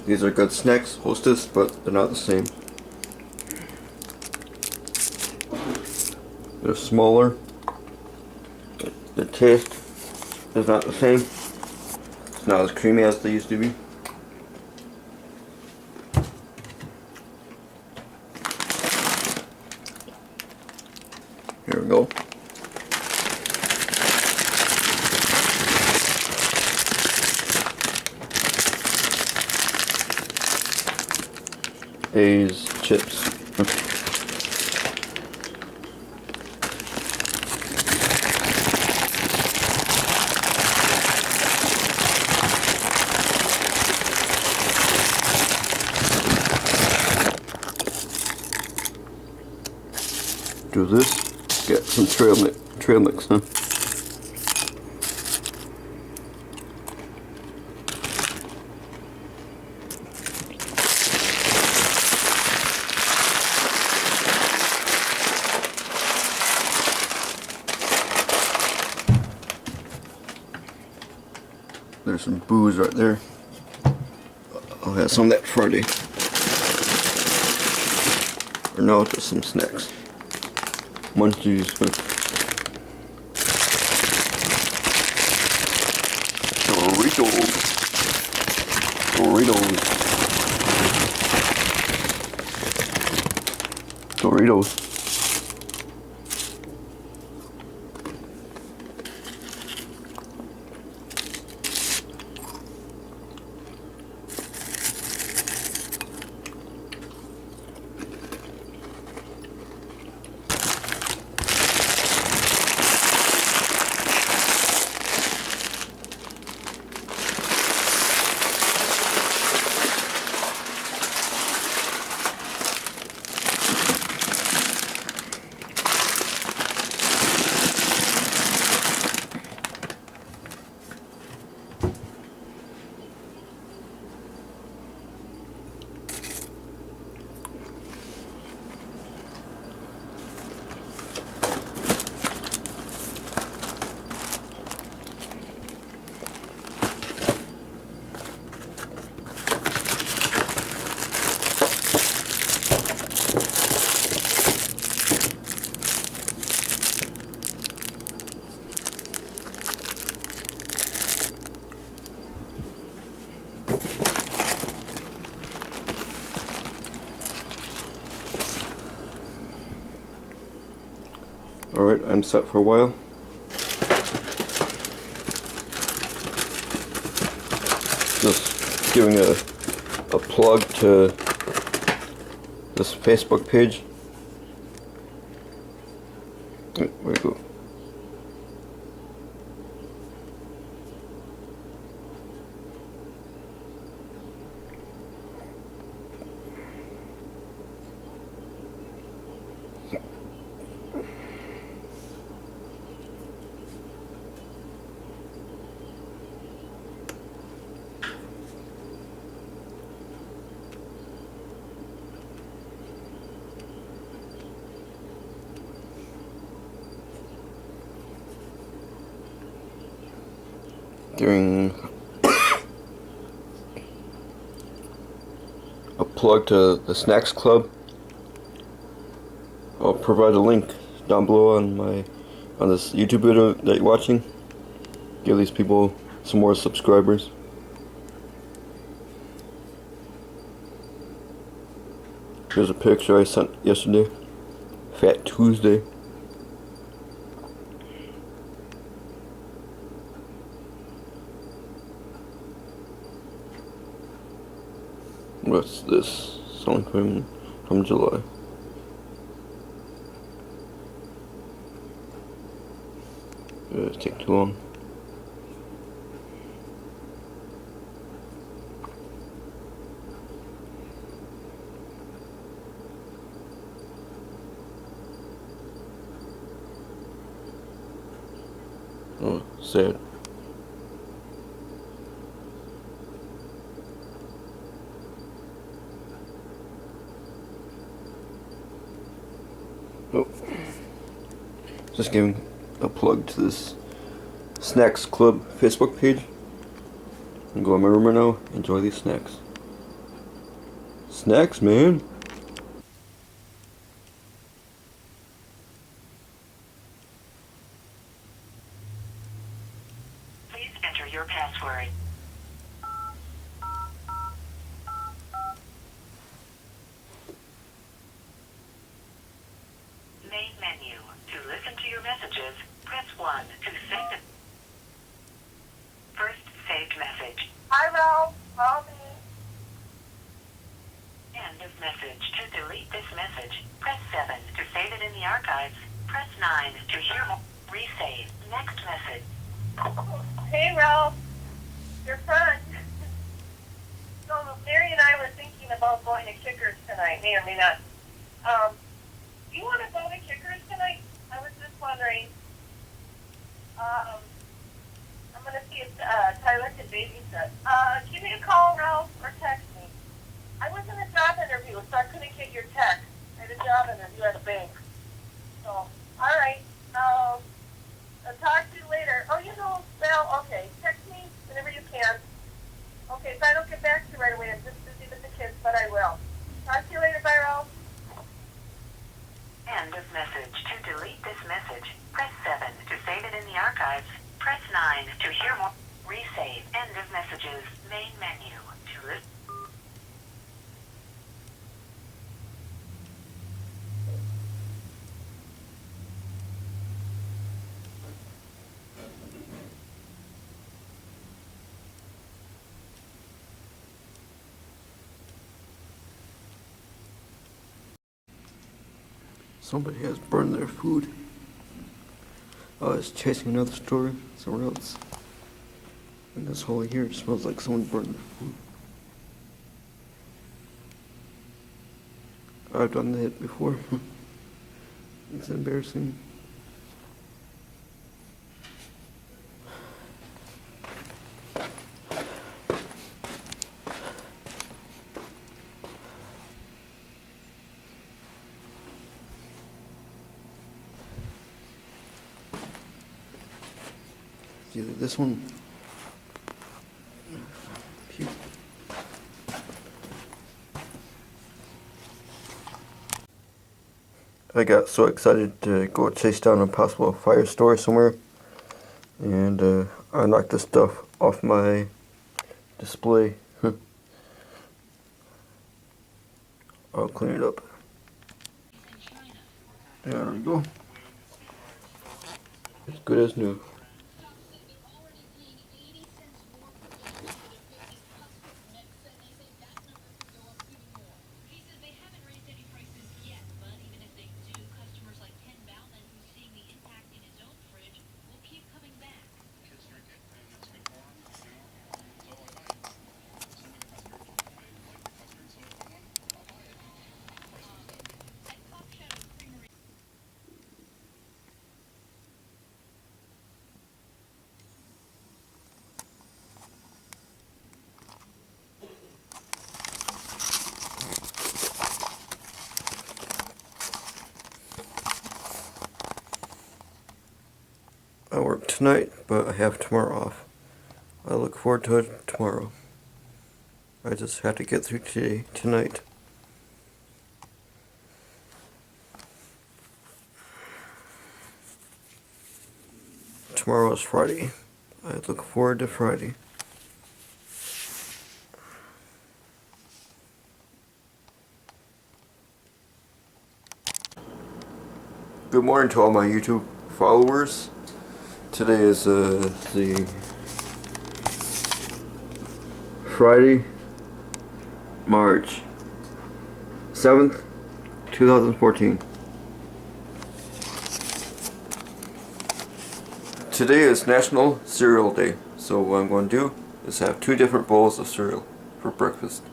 These are good snacks, Hostess, but they're not the same. They're smaller. The taste is not the same. It's not as creamy as they used to be. Here we go. A's chips. Do this. Get some trail mix, huh? There's some booze right there. I'll have some of that Friday. Or no, just some snacks. Munchies. Doritos. Doritos. Alright, I'm set for a while. Just giving a plug to this Facebook page. Where we go? Giving a plug to the Snacks Club. I'll provide a link down below on this YouTube video that you're watching. Give these people some more subscribers. Here's a picture I sent yesterday. Fat Tuesday. What's this? Something from July. It'll take too long. Oh, sad. Oh. Just giving a plug to this Snacks Club Facebook page. I'm going to my room right now. Enjoy these snacks. snacks, man. Please enter your password. Main menu. To listen to your messages, press 1 to save it. First saved message. Hi, Ralph. Call me. End of message. To delete this message, press 7. To save it in the archives, press 9. To hear more, resave. Next message. Hey, Ralph. Your son. So Mary and I were thinking about going to Kickers tonight. May or may not. Do you want to go to Kickers tonight? I was just wondering. I'm going to see if Tyler can babysit. Give me a call, Ralph, or text me. I was in a job interview, so I couldn't get your text. I had a job interview at a bank. So, all right. I'll talk to you later. Oh, well, okay. Text me whenever you can. Okay, if I don't get back to you right away, I'm just busy with the kids, but I will. Talk to you later. Bye, Ralph. End of message. To delete this message, press 7. To save it in the archives, press 9. To hear more, resave. End of messages. Main menu. To listen. Somebody has burned their food. I was chasing another story somewhere else. And this hole here smells like someone burned their food. I've done that before. It's embarrassing. It's either this one. Here. I got so excited to go chase down a possible fire story somewhere, and I knocked this stuff off my display. I'll clean it up. There we go. As good as new. I work tonight, but I have tomorrow off. I look forward to it tomorrow. I just have to get through tonight. Tomorrow is Friday. I look forward to Friday. Good morning to all my YouTube followers. Today is the Friday, March 7th, 2014. Today is National Cereal Day, so what I'm going to do is have 2 different bowls of cereal for breakfast.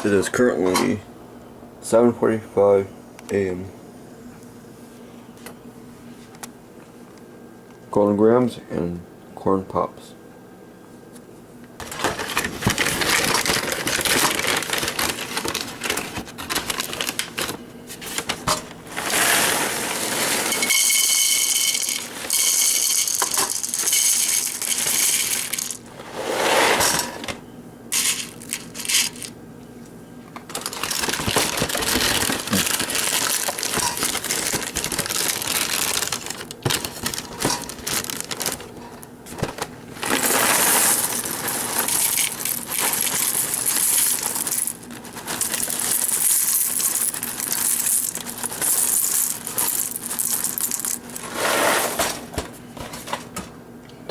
It is currently 7:45 a.m. Golden Grahams and Corn Pops.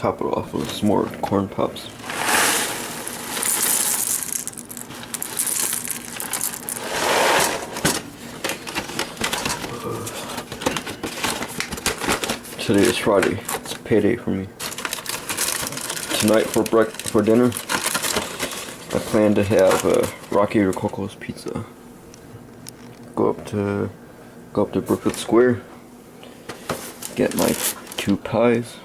top it off with some more corn pops. Today is Friday. It's payday for me. Tonight for dinner, I plan to have Rocky Rococo's pizza. Go up to Brookwood Square. Get my 2 pies.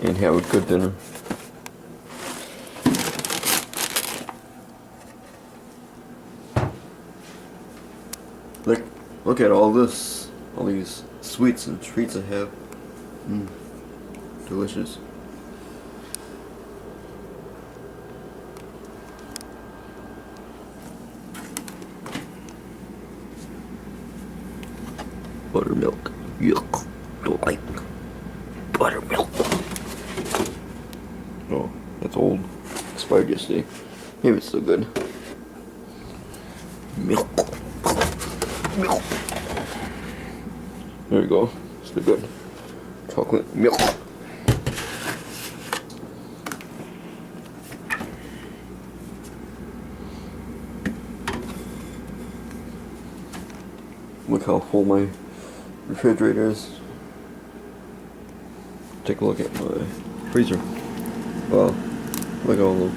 And have a good dinner. Look at all these sweets and treats I have. Delicious. Buttermilk. Yuck. Don't like buttermilk. Oh, that's old. Expired yesterday. Maybe it's still good. Milk. Milk. There we go. Still good. Chocolate milk. Look how full my refrigerator is. Take a look at my freezer. Wow. Look at all those.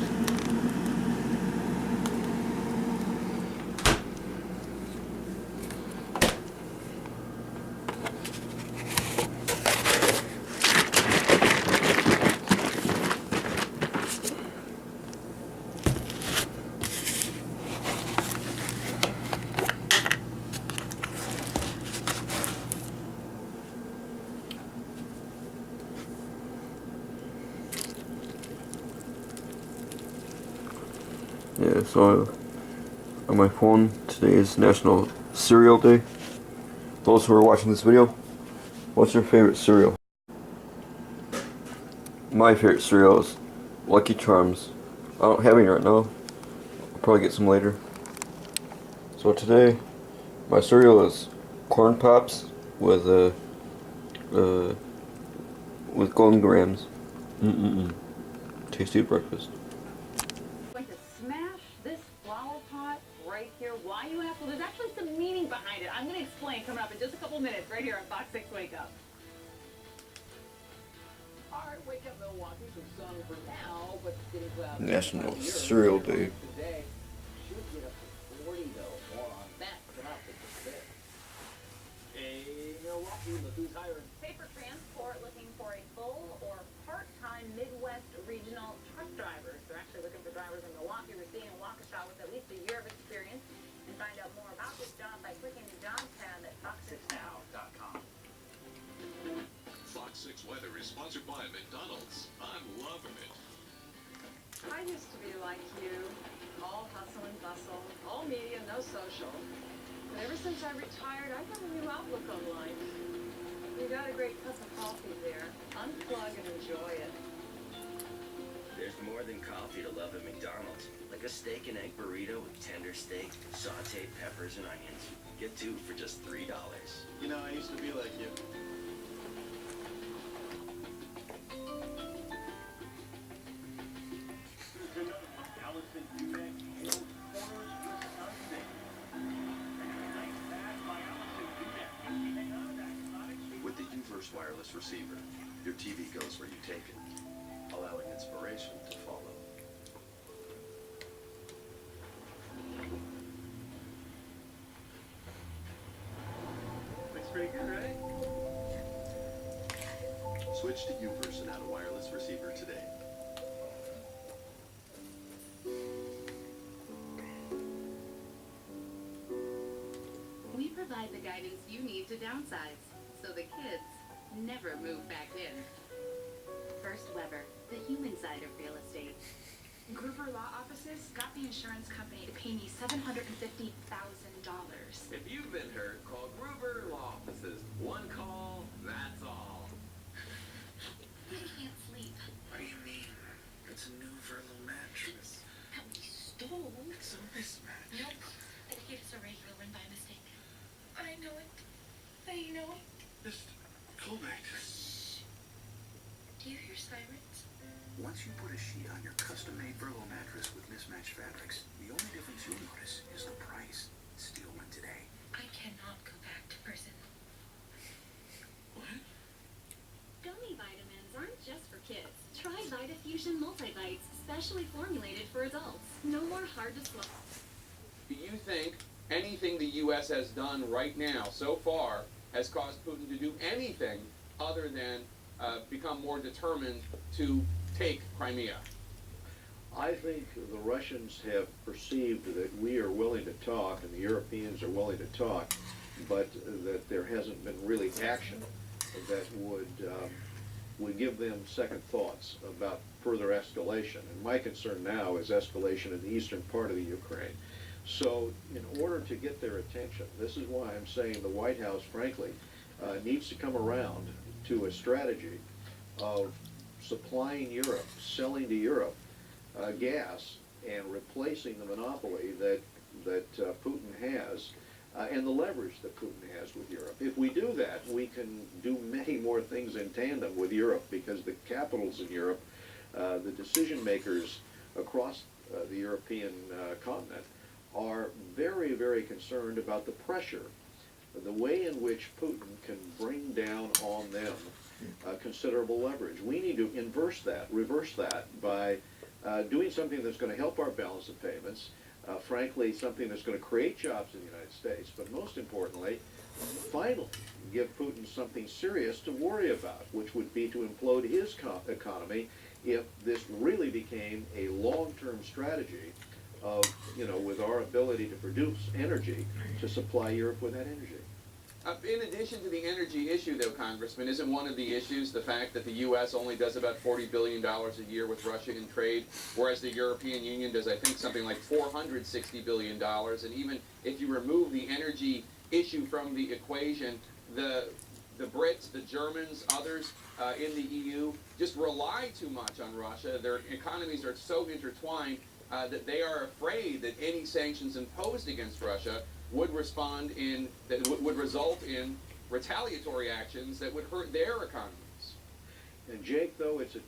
Yeah, so on my phone, today is National Cereal Day. Those who are watching this video, what's your favorite cereal? My favorite cereal is Lucky Charms. I don't have any right now. I'll probably get some later. So today, my cereal is corn pops with golden grams. Tasty breakfast. Going to smash this flower pot right here. Why you ask? Well, there's actually some meaning behind it. I'm going to explain coming up in just a couple minutes right here on Fox 6 Wake Up. All right, Wake Up Milwaukee, some sun for now, but getting cloudy. National Cereal Day. Today should get up to 40 though. More on that coming up in just a bit. Hey, Milwaukee, look who's hiring. Paper Transport looking for a full or part-time Midwest regional truck drivers. They're actually looking for drivers in Milwaukee, Racine, and Waukesha with at least a year of experience. And find out more about this job by clicking the job tab at fox6now.com. Fox 6 Weather is sponsored by McDonald's. I'm loving it. I used to be like you, all hustle and bustle, all media, no social. But ever since I retired, I've got a new outlook on life. You got a great cup of coffee there. Unplug and enjoy it. There's more than coffee to love at McDonald's. Like a steak and egg burrito with tender steak, sauteed peppers and onions. Get 2 for just $3. You know, I used to be like you. With the UVerse wireless receiver, your TV goes where you take it, allowing inspiration to follow. Looks pretty good, right? Switch to UVerse and add a wireless receiver today. We provide the guidance you need to downsize, so the kids never move back in. First Weber, the human side of real estate. Gruber Law Offices got the insurance company to pay me $750,000. If you've been hurt, call Gruber Law Offices. One call, that's all. I can't sleep. What do you mean? It's a new Verlo mattress. That we stole. It's a mismatch. Nope. I think it's a regular one by mistake. I know it. I know it. Just Go back. Do you hear sirens? Once you put a sheet on your custom-made Virgo mattress with mismatched fabrics, the only difference you'll notice is the price. Still went today. I cannot go back to prison. What? Gummy vitamins aren't just for kids. Try VitaFusion Multivites, specially formulated for adults. No more hard to swallow. Do you think anything the U.S. has done right now, so far, has caused Putin to do anything other than become more determined to take Crimea? I think the Russians have perceived that we are willing to talk and the Europeans are willing to talk, but that there hasn't been really action that would give them second thoughts about further escalation. And my concern now is escalation in the eastern part of the Ukraine. So in order to get their attention, this is why I'm saying the White House, frankly, needs to come around to a strategy of supplying Europe, selling to Europe gas, and replacing the monopoly that Putin has, and the leverage that Putin has with Europe. If we do that, we can do many more things in tandem with Europe, because the capitals in Europe, the decision makers across the European continent, are very, very concerned about the pressure, the way in which Putin can bring down on them considerable leverage. We need to reverse that by doing something that's going to help our balance of payments, frankly, something that's going to create jobs in the United States, but most importantly, finally give Putin something serious to worry about, which would be to implode his economy if this really became a long-term strategy of, with our ability to produce energy, to supply Europe with that energy. In addition to the energy issue, though, Congressman, isn't one of the issues the fact that the U.S. only does about $40 billion a year with Russia in trade, whereas the European Union does, I think, something like $460 billion. And even if you remove the energy issue from the equation, the Brits, the Germans, others in the EU just rely too much on Russia. Their economies are so intertwined that they are afraid that any sanctions imposed against Russia would result in retaliatory actions that would hurt their economies. And Jake, though, it's a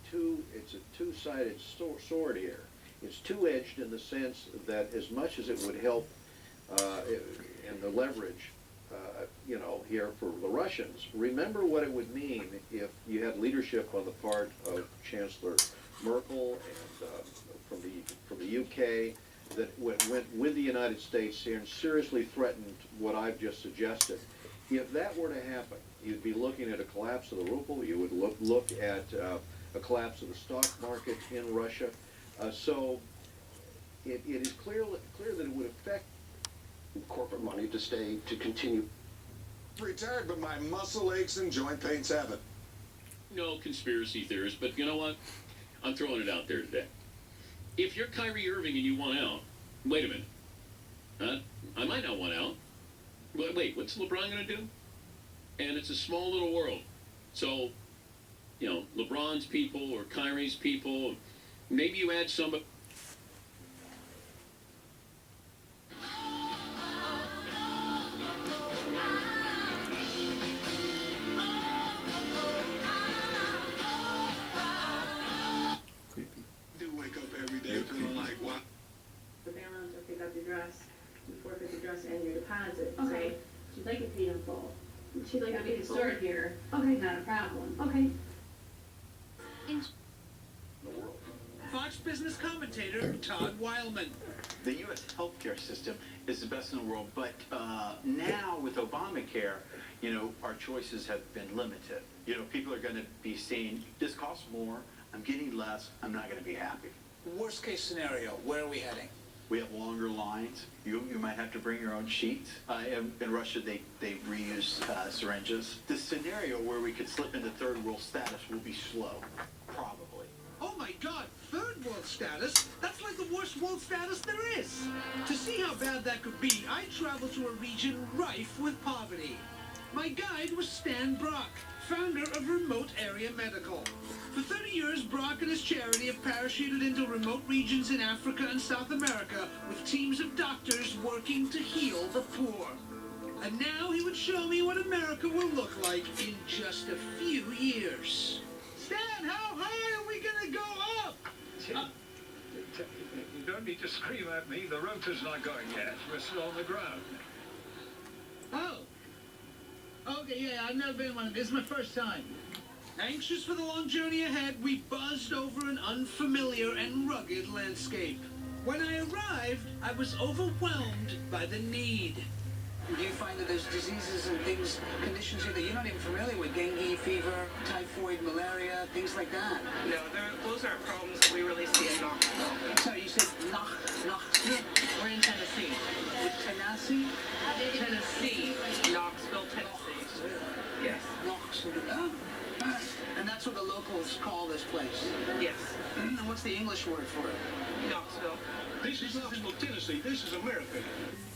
two-sided sword here. It's two-edged in the sense that as much as it would help in the leverage, here for the Russians, remember what it would mean if you had leadership on the part of Chancellor Merkel and from the UK that went with the United States here and seriously threatened what I've just suggested. If that were to happen, you'd be looking at a collapse of the ruble. You would look at a collapse of the stock market in Russia. So it is clear that it would affect Corporate money to continue. Retired, but my muscle aches and joint pains haven't. No conspiracy theorists, but you know what? I'm throwing it out there today. If you're Kyrie Irving and you want out, wait a minute. I might not want out. Wait, what's LeBron going to do? And it's a small little world. So, LeBron's people or Kyrie's people, maybe you add somebody. The balance or pick up your dress, you forfeit your dress and your deposit. Okay. So she'd like it paid in full. She'd like to be start here. Okay. Not a problem. Okay. Fox Business commentator Todd Weilman. The U.S. healthcare system is the best in the world, but now with Obamacare, our choices have been limited. People are going to be saying, this costs more, I'm getting less, I'm not going to be happy. Worst case scenario, where are we heading? We have longer lines. You might have to bring your own sheets. In Russia, they reuse syringes. The scenario where we could slip into third world status will be slow, probably. Oh my God, third world status? That's like the worst world status there is. To see how bad that could be, I traveled to a region rife with poverty. My guide was Stan Brock, founder of Remote Area Medical. For 30 years, Brock and his charity have parachuted into remote regions in Africa and South America with teams of doctors working to heal the poor. And now he would show me what America America will look like in just a few years. Stan, how high are we gonna go up? You don't need to scream at me. The rotor's not going yet. We're still on the ground. Oh. Okay, yeah, I've never been one. This is my first time. Anxious for the long journey ahead, we buzzed over an unfamiliar and rugged landscape. When I arrived, I was overwhelmed by the need. Do you find that there's diseases and things, conditions here that you're not even familiar with? Dengue, fever, typhoid, malaria, things like that? No, those are problems that we really see in Knoxville. Sorry, you said Knoxville? We're in Tennessee. Tennessee? Tennessee. Knoxville, Tennessee. Yes. Knoxville. Oh. And that's what the locals call this place? Yes. And what's the English word for it? Knoxville. This is Knoxville, Tennessee. This is America.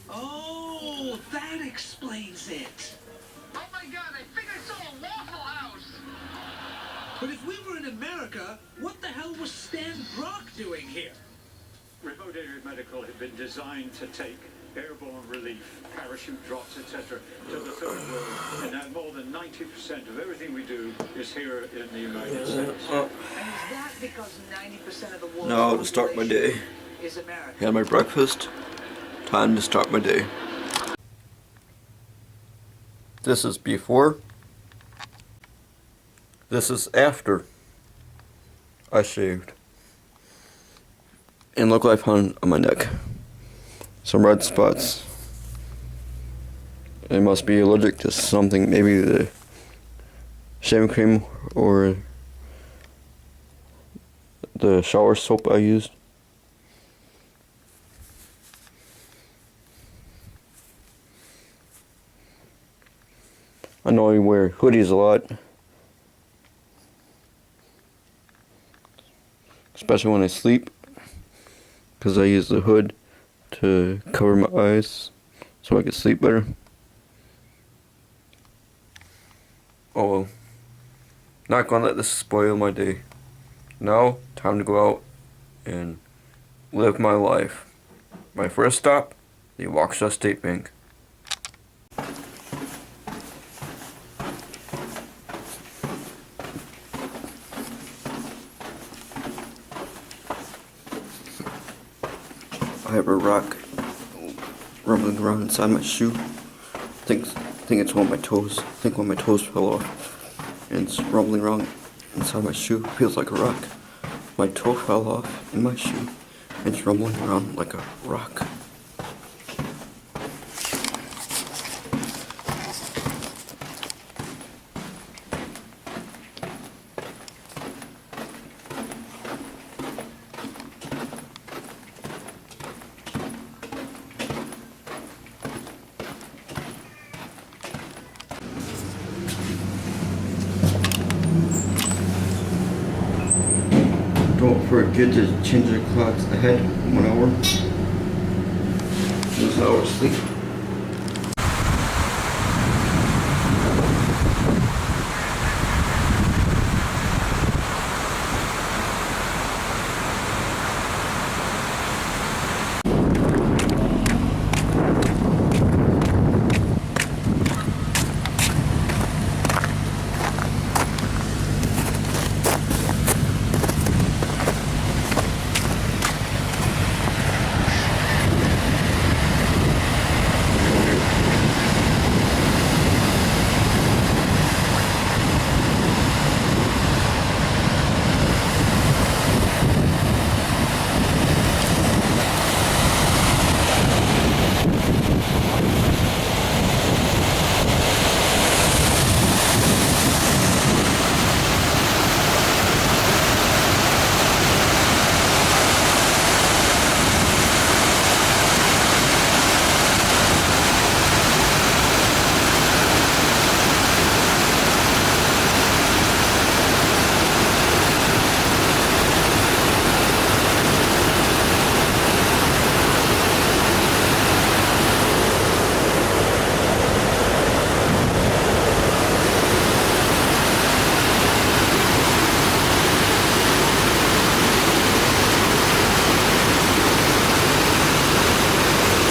Oh, that explains it. Oh my God, I think I saw a Waffle House. But if we were in America, what the hell was Stan Brock doing here? Remote area medical had been designed to take airborne relief, parachute drops, etc., to the third world. And now more than 90% of everything we do is here in the United States. And is that because 90% of the world's Now to start my day. is America? Had my breakfast. Time to start my day. This is before. This is after I shaved. And look what I found on my neck. Some red spots. I must be allergic to something, maybe the shaving cream or the shower soap I used. I know I wear hoodies a lot, especially when I sleep, because I use the hood to cover my eyes so I can sleep better. Oh well, not gonna let this spoil my day. Now, time to go out and live my life. My first stop, the Waukesha State Bank. I have a rock rumbling around inside my shoe. I think it's one of my toes. I think one of my toes fell off. And it's rumbling around inside my shoe. It feels like a rock. My toe fell off in my shoe. And it's rumbling around like a rock. Don't forget to change the clocks ahead 1 hour. Lose an hour's sleep.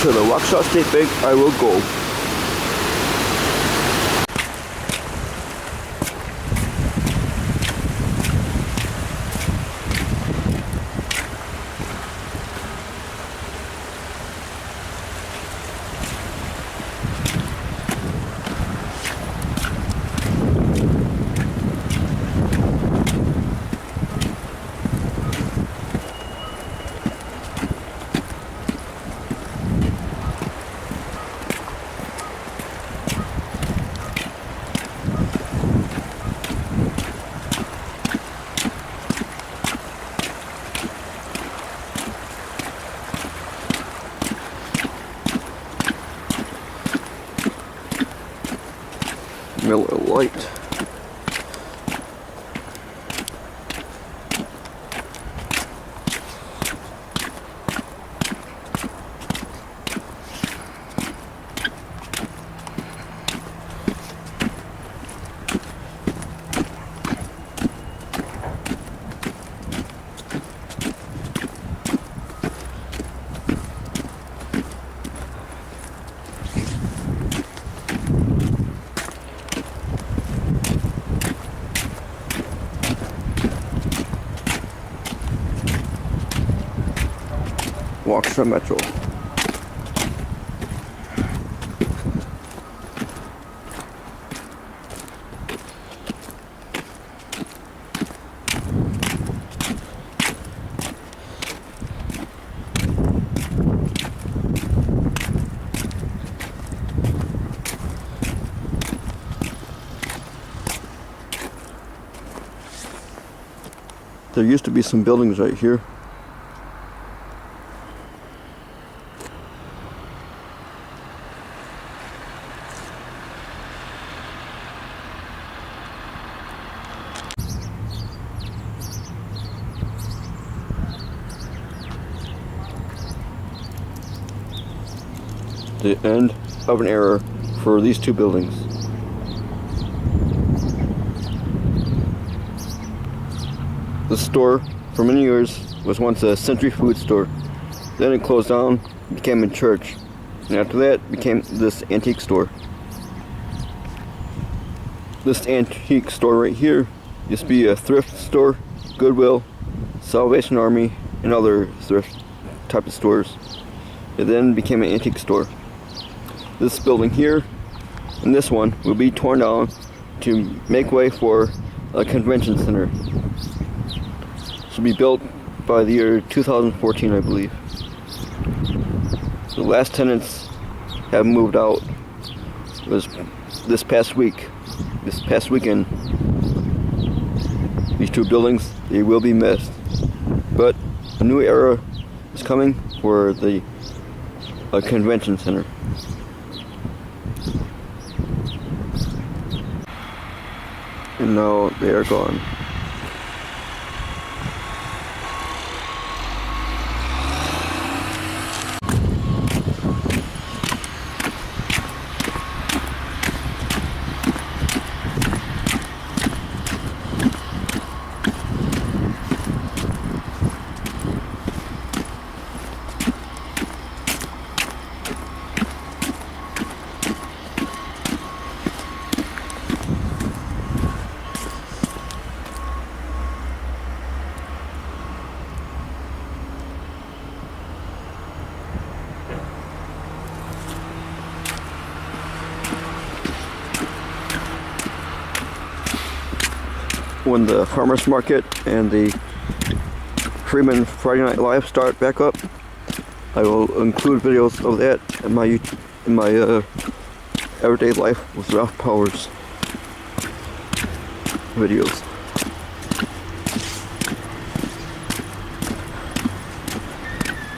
To the Waukesha State Bank I will go. Miller Lite. Waukesha Metro. There used to be some buildings right here. The end of an era for these two buildings. The store for many years was once a Century Food store. Then it closed down, became a church, and after that became this antique store. This antique store right here used to be a thrift store, Goodwill, Salvation Army, and other thrift type of stores. It then became an antique store. This building here and this one will be torn down to make way for a convention center. This will be built by the year 2014, I believe. The last tenants have moved out. It was this past weekend. These two buildings, they will be missed. But a new era is coming for the convention center. And now they are gone. When the farmers market and the Freeman Friday Night Live start back up, I will include videos of that in my Everyday Life with Ralph Powers videos.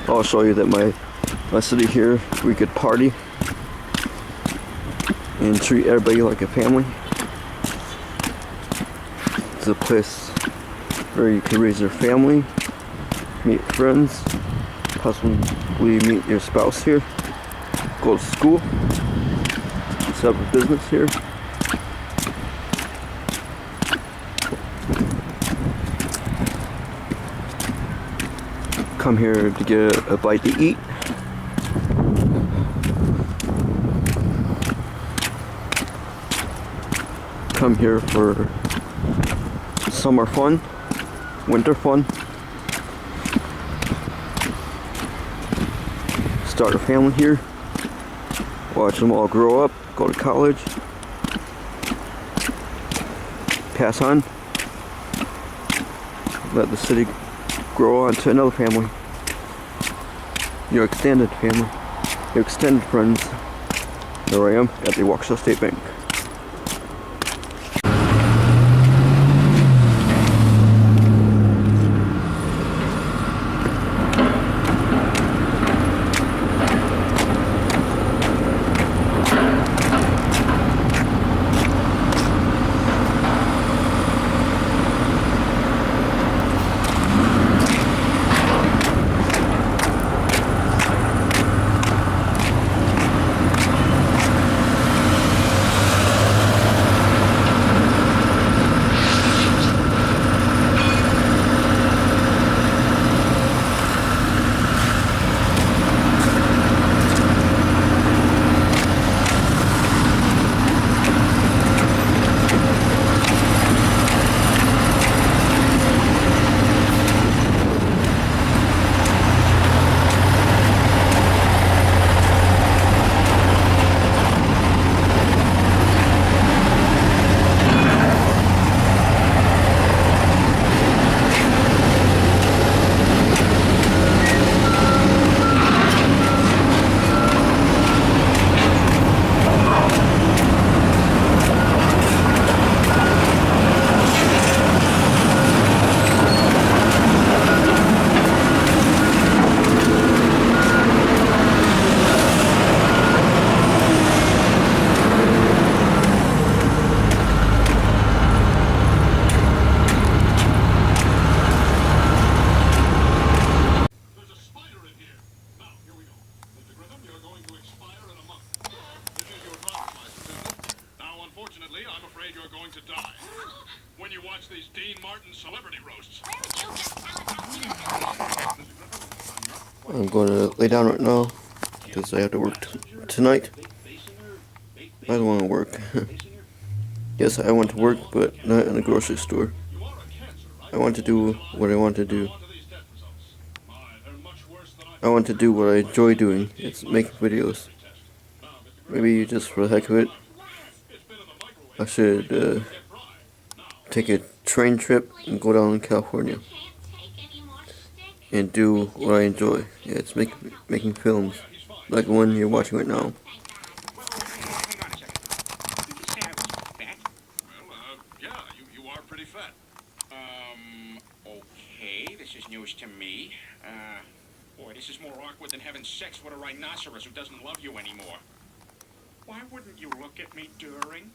I'll show you that my city here, we could party and treat everybody like a family. It's a place where you can raise your family, meet friends, possibly meet your spouse here, go to school, set up a business here. Come here to get a bite to eat. Come here for summer fun, winter fun. Start a family here. Watch them all grow up, go to college. Pass on. Let the city grow on to another family. Your extended family. Your extended friends. There I am at the Waukesha State Bank. Unfortunately, I'm afraid you're going to die. When you watch these Dean Martin celebrity roasts. I'm going to lay down right now because I have to work tonight. I don't want to work. Yes, I want to work, but not in a grocery store. I want to do what I want to do. I want to do what I enjoy doing. It's making videos. Maybe just for the heck of it, I should take a train trip and go down to California and do what I enjoy. Yeah, it's making films like the one you're watching right now. Yeah, you are pretty fat. Okay, this is news to me. Boy, this is more awkward than having sex with a rhinoceros who doesn't love you anymore. Why wouldn't you look at me during?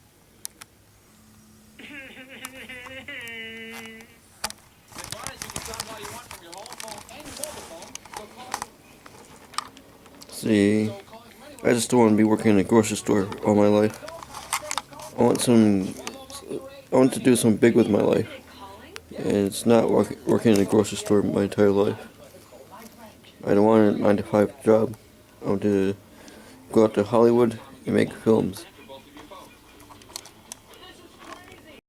See, I just don't want to be working in a grocery store all my life. I want to do something big with my life. And it's not working in a grocery store my entire life. I don't want a 9-to-5 job. I want to go out to Hollywood and make films.